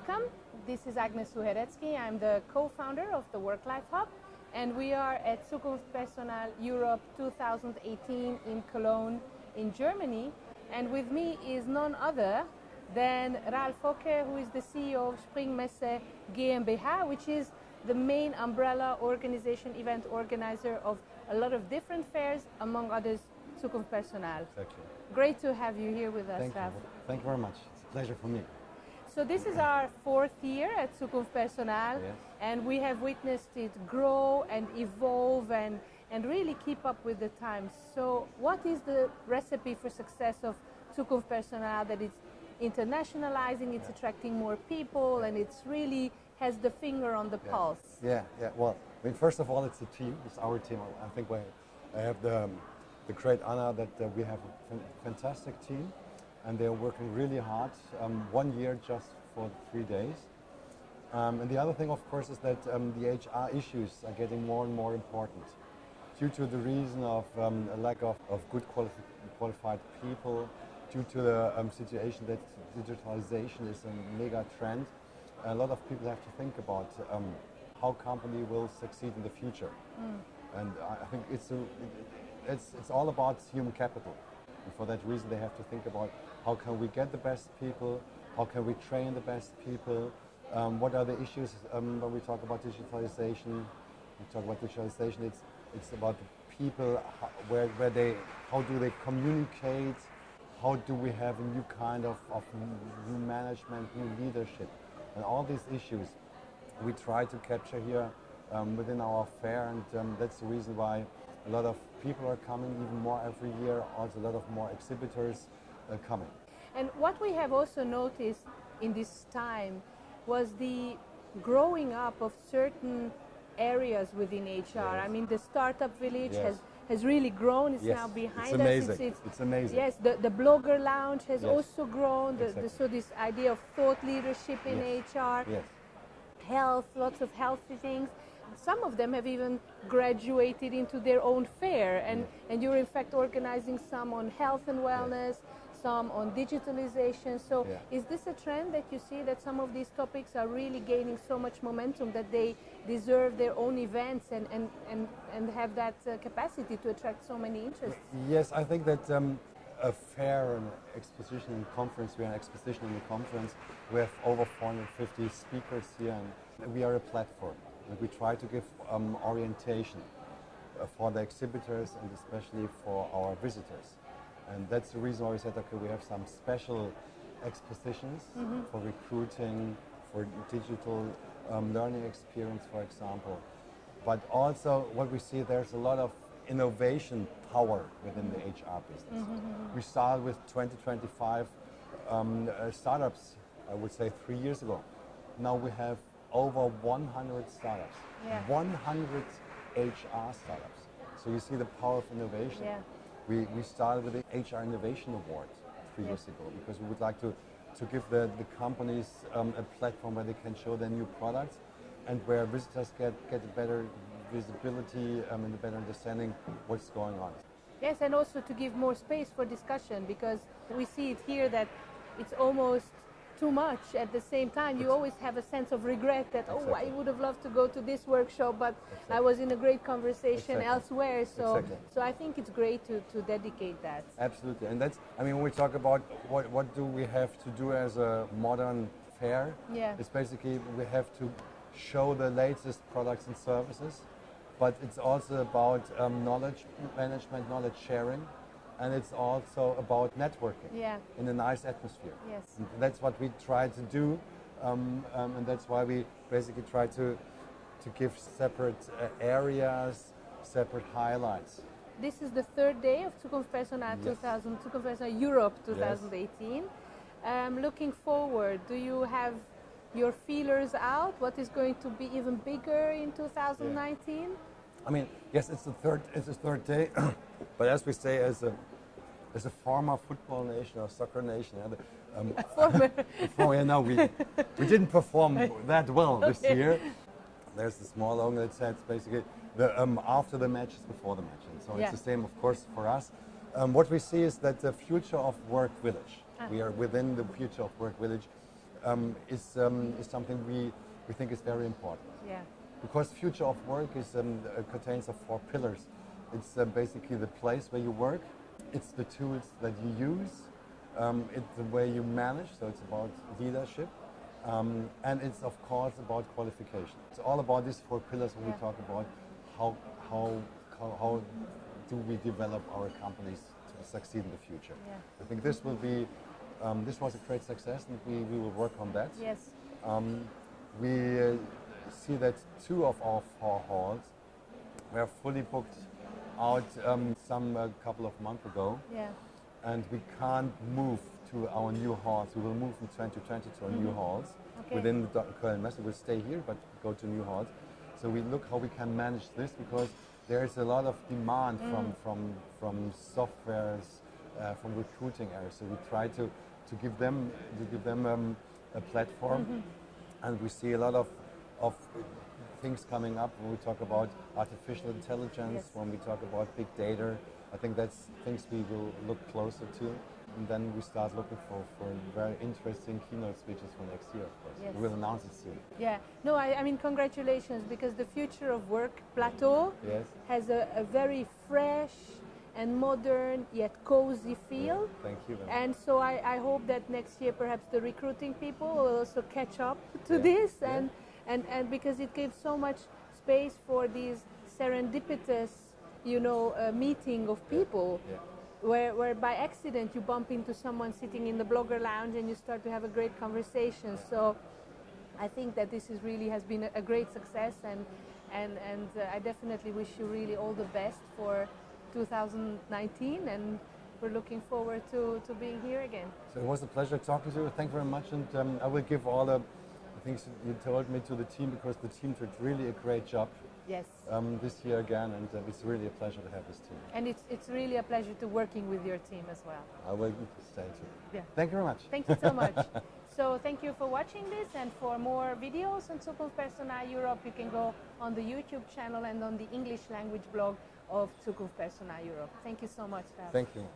Welcome. This is Agnes Suherecki. I'm the co-founder of the Work-Life Hub, and we are at Zukunft Personal Europe 2018 in Cologne, in Germany. And with me is none other than Ralf Hocke, who is the CEO of Spring Messe GmbH, which is the main umbrella organization, event organizer of a lot of different fairs, among others, Zukunft Personal. Exactly. Great to have you here with us, Ralf. Thank you very much. It's a pleasure for me. So this is our fourth year at Zukunft Personal, Yes. and we have witnessed it grow and evolve and really keep up with the times. So what is the recipe for success of Zukunft Personal, that it's internationalizing, it's attracting more people, and it's really has the finger on the pulse? Yeah. Well, I mean, first of all, it's a team. It's our team. I think I have the great honor that we have a fantastic team. And they're working really hard, 1 year just for 3 days. And the other thing, of course, is that the HR issues are getting more and more important due to the reason of a lack of good qualified people, due to the situation that digitalization is a mega trend. A lot of people have to think about how company will succeed in the future. And I think it's all about human capital. And for that reason, they have to think about how can we get the best people, how can we train the best people, what are the issues when we talk about digitalization. It's about the people, how do they communicate, how do we have a new kind of new management, new leadership, and all these issues we try to capture here within our fair, and that's the reason why a lot of people are coming, even more every year, also a lot of more exhibitors coming. And what we have also noticed in this time was the growing up of certain areas within HR. Yes. I mean, the startup village Yes. has really grown. It's Yes. now behind It's us. amazing. It's amazing. Yes, the blogger lounge has Yes. also grown. Exactly. So this idea of thought leadership in Yes. HR, Yes. health, lots of healthy things. Some of them have even graduated into their own fair, and you're in fact organizing some on health and wellness, some on digitalization. So is this a trend that you see, that some of these topics are really gaining so much momentum that they deserve their own events and have that capacity to attract so many interests? Yes, I think that a fair and exposition and conference, we are an exposition and a conference, we have over 450 speakers here, and we are a platform. And we try to give orientation for the exhibitors and especially for our visitors. And that's the reason why we said, okay, we have some special expositions for recruiting, for digital learning experience, for example. But also what we see, there's a lot of innovation power within the HR business. We started with 2025 startups, I would say 3 years ago. Now we have over 100 startups, 100 HR startups. So you see the power of innovation. Yeah. We started with the HR Innovation Award 3 years ago because we would like to give the companies a platform where they can show their new products and where visitors get a better visibility and a better understanding what's going on. Yes, and also to give more space for discussion, because we see it here that it's almost too much at the same time. You always have a sense of regret that, oh, I would have loved to go to this workshop, but I was in a great conversation elsewhere. So I think it's great to dedicate that. Absolutely. And that's, I mean, when we talk about what do we have to do as a modern fair, it's basically we have to show the latest products and services, but it's also about knowledge management, knowledge sharing. And it's also about networking in a nice atmosphere. Yes. And that's what we try to do, and that's why we basically try to give separate areas, separate highlights. This is the third day of Zukunft Personal Zukunft Personal Europe 2018. Looking forward, do you have your feelers out? What is going to be even bigger in 2019? I mean, yes, it's the third day, but as we say, as a former football nation or soccer nation, we didn't perform that well this year. There's a small slogan that says basically after the match is before the match, and so it's the same, of course, for us. What we see is that the future of work village, we are within the future of work village, is something we think is very important. Yeah. Because future of work is contains of 4 pillars. It's basically the place where you work, it's the tools that you use, it's the way you manage, so it's about leadership, and it's of course about qualification. It's all about these 4 pillars when we talk about how do we develop our companies to succeed in the future. Yeah. I think this will be, this was a great success, and we will work on that. Yes. We see that 2 of our 4 halls were fully booked out a couple of months ago. Yeah. And we can't move to our new halls. We will move in 2020 to our new halls. Okay. Within the Köln Messe, we'll stay here, but go to new halls. So we look how we can manage this, because there is a lot of demand from softwares, from recruiting areas. So we try to give them a platform, and we see a lot of things coming up when we talk about artificial intelligence, when we talk about big data. I think that's things we will look closer to. And then we start looking for very interesting keynote speeches for next year, of course. Yes. We'll announce it soon. Yeah. No, I mean, congratulations, because the future of work plateau has a very fresh and modern yet cozy feel. Yeah, thank you. And so I hope that next year perhaps the recruiting people will also catch up to this, and because it gives so much space for these serendipitous, meeting of people, where by accident you bump into someone sitting in the blogger lounge and you start to have a great conversation. So I think that this has been a great success, and I definitely wish you really all the best for 2019, and we're looking forward to being here again. So it was a pleasure talking to you. Thank you very much, and I will give all the things you told me to the team, because the team did really a great job. Yes. This year again, and it's really a pleasure to have this team. And it's really a pleasure to working with your team as well. I will stay too. Yeah. Thank you very much. Thank you so much. So thank you for watching this, and for more videos on Zukunft Personal Europe, you can go on the YouTube channel and on the English language blog of Zukunft Personal Europe. Thank you so much, Ralf. Thank you.